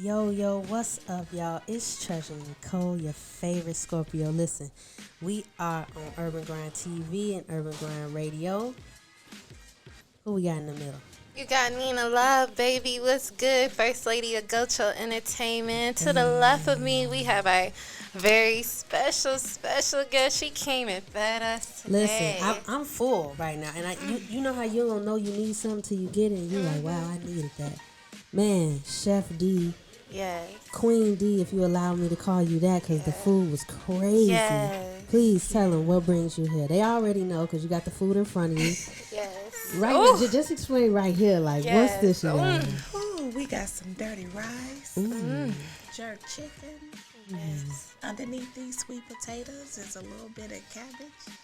Yo, what's up, y'all? It's Treasure Necole, your favorite Scorpio. Listen, we are on Urban Grind TV and Urban Grind Radio. Who we got in the middle? You got Nina Love, baby. What's good? First Lady of Gocho Entertainment. To the left of me, we have a very special guest. She came and fed us today. Listen, I'm full right now. And you know how you don't know you need something till you get it and you're like, wow, I needed that. Man, Chef D. Yes. Queen D, if you allow me to call you that, because the food was crazy. Yes. Please tell them what brings you here. They already know because you got the food in front of you. Yes. Right now, just explain right here, like, what's this you got? Ooh, we got some dirty rice, jerk chicken. Yes. Underneath these sweet potatoes is a little bit of cabbage.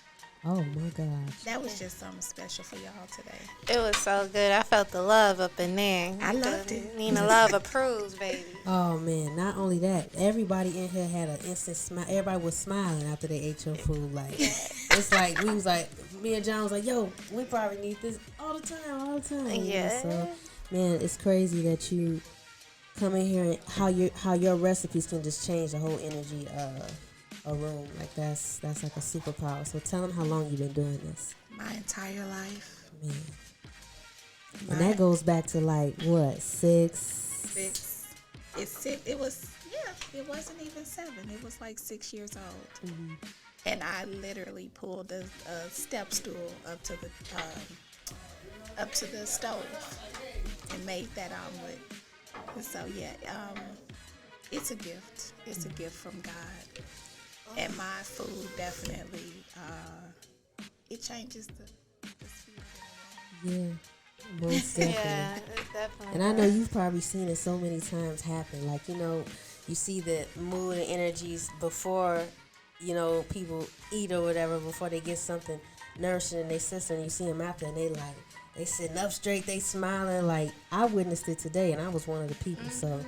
Oh, my gosh. That was just something special for y'all today. It was so good. I felt the love up in there. I loved it. Nina Love approves, baby. Oh, man. Not only that, everybody in here had an instant smile. Everybody was smiling after they ate your food. Like, it's like, we was like, me and John was like, yo, we probably need this all the time. Yeah. So, man, it's crazy that you come in here and how your recipes can just change the whole energy of a room. Like, that's like a superpower. So tell them how long you've been doing this. My entire life. Man. And that goes back to like what, 6? It wasn't even 7. It was like 6 years old. Mm-hmm. And I literally pulled a step stool up to the stove and made that omelet. And so it's a gift. It's a gift from God. And my food definitely it changes the spirit. Yeah, most definitely. Yeah, it definitely. And I know you've probably seen it so many times happen. Like, you know, you see the mood and energies before, you know, people eat or whatever, before they get something nourishing in their system. And you see them after and they sitting up straight, they smiling. Like, I witnessed it today and I was one of the people. So,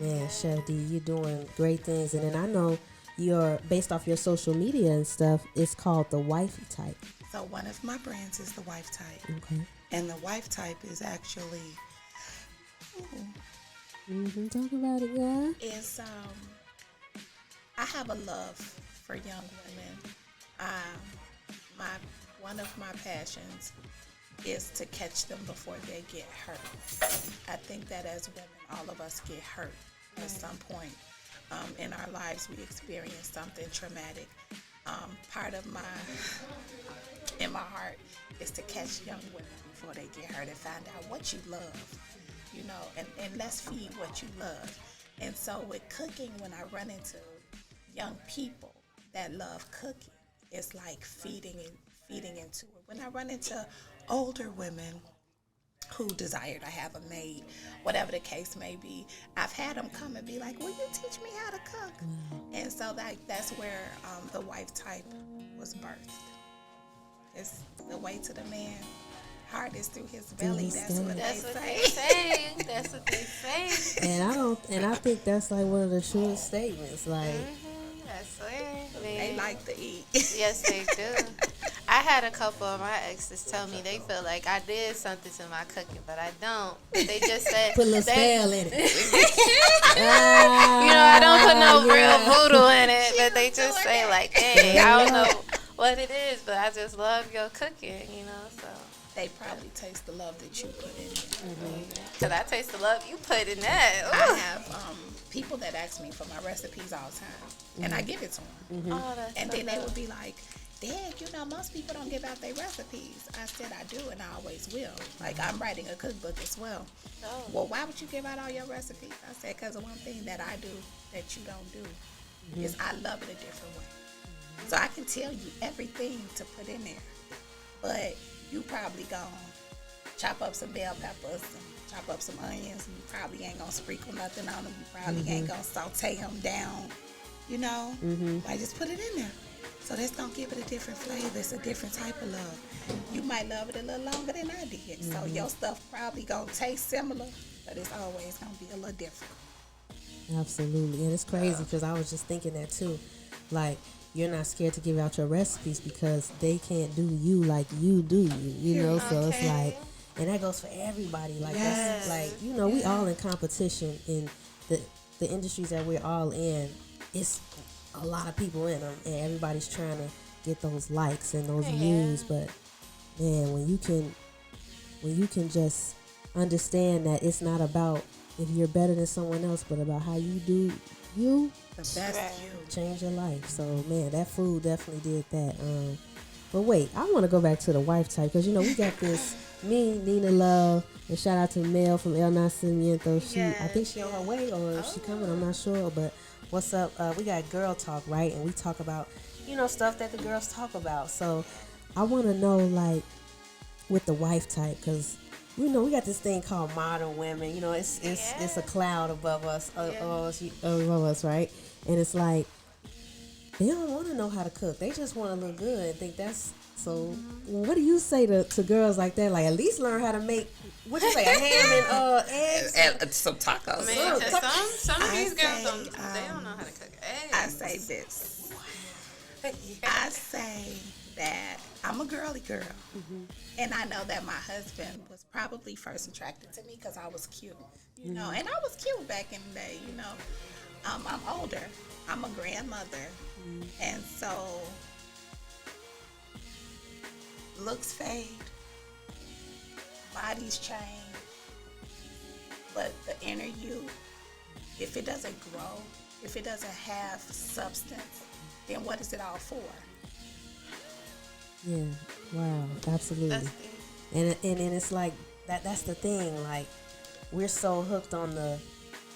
man, Chef D, you're doing great things. And then I know you're, based off your social media and stuff, it's called the Wifey Type. So one of my brands is the Wife Type. Okay. And the Wife Type is actually Talk about it, yeah. is I have a love for young women. One of my passions is to catch them before they get hurt. I think that as women, all of us get hurt at some point. In our lives, we experience something traumatic. Part of my heart is to catch young women before they get hurt and find out what you love, you know, and let's feed what you love. And so with cooking, when I run into young people that love cooking, it's like feeding into it. When I run into older women who desire to have a maid, whatever the case may be, I've had them come and be like, will you teach me how to cook? And so that's where the Wife Type was birthed. It's the way to the man. Heart is through his belly. That's what they say. That's what they say. And I think that's like one of the truest statements. Like, That's it. They like to eat. Yes, they do. I had a couple of my exes tell me they feel like I did something to my cooking, but I don't. They just said put a little spell in it. I don't put no real voodoo in it, but they just say like, hey, I don't know what it is, but I just love your cooking, you know, so. They probably taste the love that you put in it. Because I taste the love you put in that. I have people that ask me for my recipes all the time, and I give it to them. Oh, that's And so then they good. would be like, Dad, you know, most people don't give out their recipes. I said I do, and I always will. Like, I'm writing a cookbook as well. Oh. Well, why would you give out all your recipes? I said, because the one thing that I do that you don't do is I love it a different way. So I can tell you everything to put in there, but you probably gonna chop up some bell peppers and chop up some onions, and you probably ain't gonna sprinkle nothing on them. You probably ain't gonna saute them down, you know? I just put it in there. So that's gonna give it a different flavor. It's a different type of love. You might love it a little longer than I did. So your stuff probably gonna taste similar, but it's always gonna be a little different. Absolutely. And it's crazy because I was just thinking that too. Like, you're not scared to give out your recipes because they can't do you like you do you, you know? So it's like, And that goes for everybody. Like, that's like, you know, we all in competition in the industries that we're all in. It's a lot of people in them, and everybody's trying to get those likes and those views. But man, when you can just understand that it's not about if you're better than someone else, but about how you do you, the best you change your life. So man, that food definitely did that. But wait, I want to go back to the wife type, because you know we got this me, Nina Love, and shout out to Mel from El Nacimiento. I think she on her way, or she coming, I'm not sure. But what's up? We got Girl Talk, right? And we talk about, you know, stuff that the girls talk about. So I want to know, like, with the wife type, because you know we got this thing called modern women. You know, it's a cloud above us, above us, right? And it's like they don't want to know how to cook. They just want to look good and think that's so. What do you say to girls like that? Like, at least learn how to make, what you say, a ham and eggs and some tacos. Man, some of these girls they don't know how to cook eggs. I say this. I say that I'm a girly girl, and I know that my husband was probably first attracted to me because I was cute, you know, and I was cute back in the day, you know. I'm older. I'm a grandmother, and so looks fade, bodies change, but the inner you, if it doesn't grow, if it doesn't have substance, then what is it all for? Yeah, wow, absolutely. And it's like that's the thing, like we're so hooked on the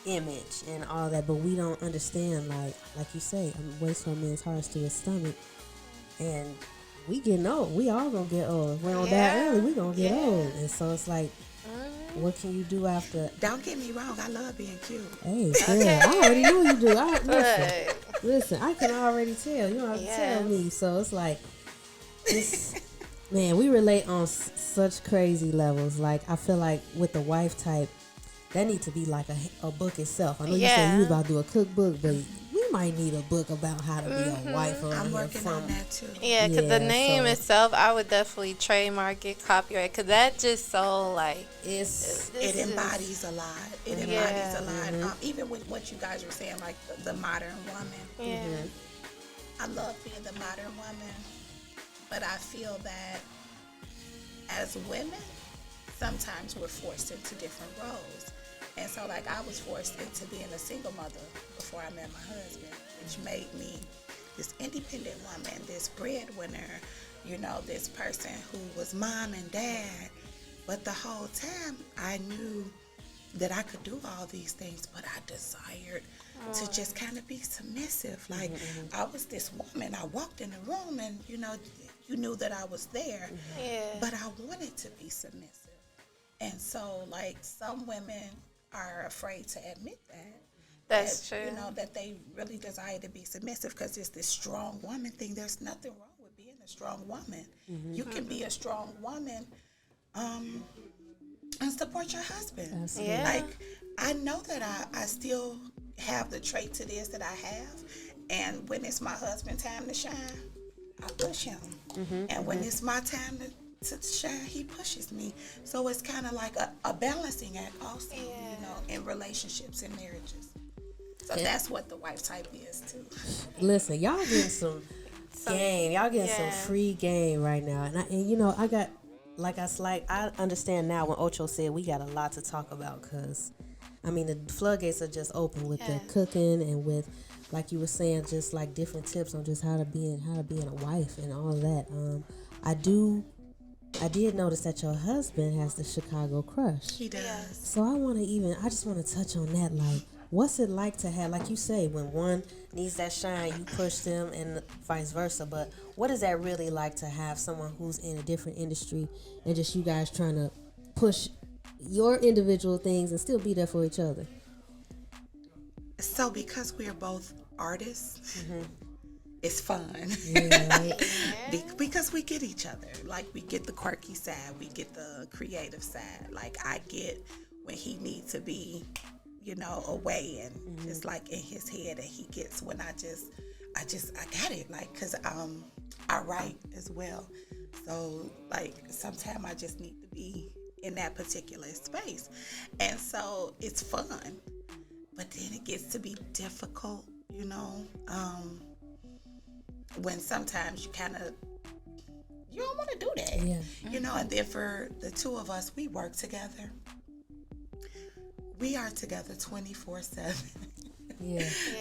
image and all that, but we don't understand, like you say, waist from a man's heart to his stomach, and we getting old. We all gonna get old. If we don't die early, we gonna get old. And so it's like, what can you do after? Don't get me wrong, I love being cute. Hey, girl, I already know you do. Listen, I can already tell. You don't have to tell me. So it's like, man, we relate on such crazy levels. Like, I feel like with the wife type, that need to be like a book itself. I know you said you was about to do a cookbook, but we might need a book about how to be a wife. I'm working on that too. Yeah, because the name itself, I would definitely trademark it, copyright, because that just so like it embodies a lot. It embodies a lot. Even with what you guys were saying, like the modern woman. Yeah. I love being the modern woman, but I feel that as women, sometimes we're forced into different roles. And so, like, I was forced into being a single mother before I met my husband, which made me this independent woman, this breadwinner, you know, this person who was mom and dad. But the whole time, I knew that I could do all these things, but I desired to just kind of be submissive. Like, I was this woman. I walked in the room and, you know, you knew that I was there, but I wanted to be submissive. And so, like, some women are afraid to admit that. That's true. You know, that they really desire to be submissive because it's this strong woman thing. There's nothing wrong with being a strong woman. You can be a strong woman and support your husband. Absolutely. Yeah. Like, I know that I still have the traits it is that I have. And when it's my husband's time to shine, I push him. And when it's my time to shine, he pushes me. So it's kind of like a balancing act also, you know, in relationships and marriages. So that's what the wife type is too. Listen, y'all getting some game. Y'all getting some free game right now. And you know, I got, I understand now when Ocho said we got a lot to talk about, because, I mean, the floodgates are just open with the cooking and with, like you were saying, just like different tips on just how to be a wife and all of that. I did notice that your husband has the Chicago crush. He does. So I just want to touch on that. Like, what's it like to have, like you say, when one needs that shine, you push them and vice versa. But what is that really like to have someone who's in a different industry and just you guys trying to push your individual things and still be there for each other? So because we're both artists, it's fun. Because we get each other. Like, we get the quirky side, we get the creative side. Like, I get when he needs to be, you know, away and just like in his head, and he gets when I got it. Like, cause I write as well. So like sometimes I just need to be in that particular space. And so it's fun, but then it gets to be difficult, you know, when sometimes you don't want to do that, you know. And then for the two of us, we work together. We are together 24/7.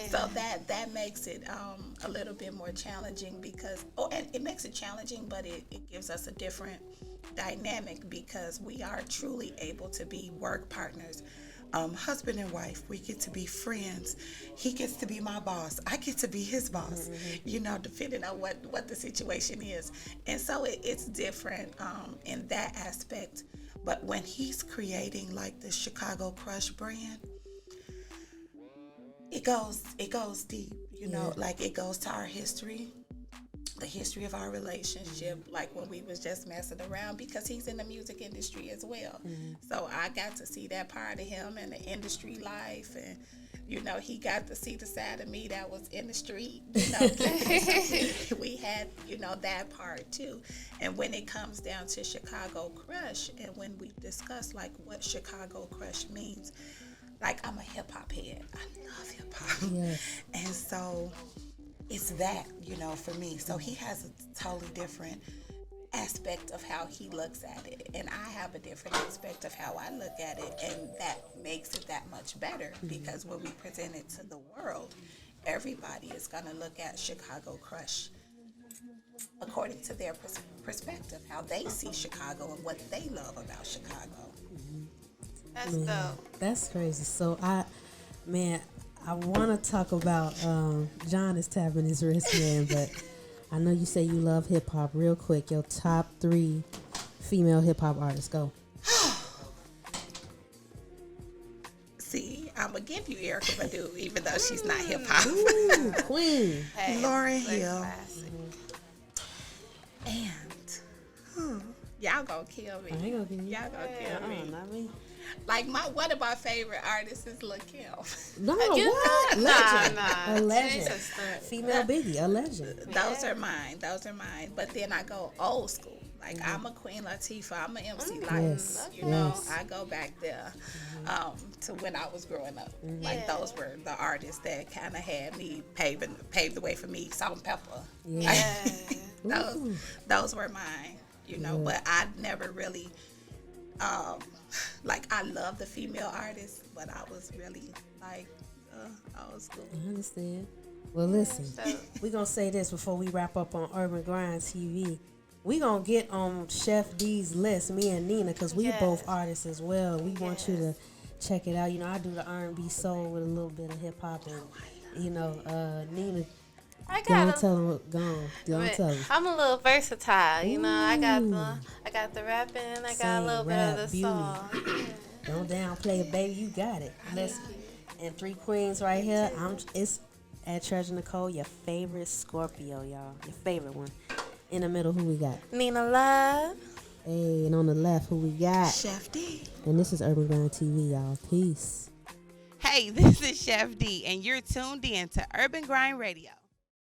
So that makes it a little bit more challenging because, and it makes it challenging, but it gives us a different dynamic because we are truly able to be work partners. Husband and wife, we get to be friends. He gets to be my boss. I get to be his boss, you know, depending on what the situation is. And so it's different in that aspect. But when he's creating like the Chicago Crush brand, it goes deep, you know, like it goes to our history, the history of our relationship, like when we was just messing around, because he's in the music industry as well. So I got to see that part of him and the industry life, and you know, he got to see the side of me that was in the street, you know. We had, you know, that part too. And when it comes down to Chicago Crush, and when we discuss like what Chicago Crush means, like I'm a hip hop head. I love hip hop. And so it's that, you know, for me. So he has a totally different aspect of how he looks at it, and I have a different aspect of how I look at it, and that makes it that much better because when we present it to the world, everybody is going to look at Chicago Crush according to their perspective, how they see Chicago and what they love about Chicago. That's dope. That's crazy. So I want to talk about John is tapping his wrist, man, but I know you say you love hip hop. Real quick, your top 3 female hip hop artists. Go. See, I'm gonna give you Erykah Badu, even though she's not hip hop. Queen. Lauryn Hill. And y'all gonna kill me. I ain't gonna kill you. Y'all gonna kill me. Not me. Like one of my favorite artists is Lil Kim. No, what? Legend. Nah. A legend. Female Biggie, a legend. Those are mine. But then I go old school. Like I'm a Queen Latifah. I'm an MC Light. You know, I go back there to when I was growing up. Like those were the artists that kind of had me paved the way for me. Salt and Pepper. Those were mine. You know, but I never really. Like I love the female artists, but I was really like old school. I understand. Well, listen, we're going to say this before we wrap up on Urban Grind TV. We're going to get on Chef D's list, me and Nina, because we both artists as well. We want you to check it out. You know, I do the R&B soul with a little bit of hip hop, and you know, Nina. Don't tell them. I'm a little versatile, you know. I got the rapping, I got a little bit of the song. Don't downplay it, baby. You got it. Listen, and 3 queens right here. It's at Treasure Necole, your favorite Scorpio, y'all. Your favorite one. In the middle, who we got? Nina Love. Hey, and on the left, who we got? Chef D. And this is UrbanGrindTV, y'all. Peace. Hey, this is Chef D, and you're tuned in to Urban Grind Radio.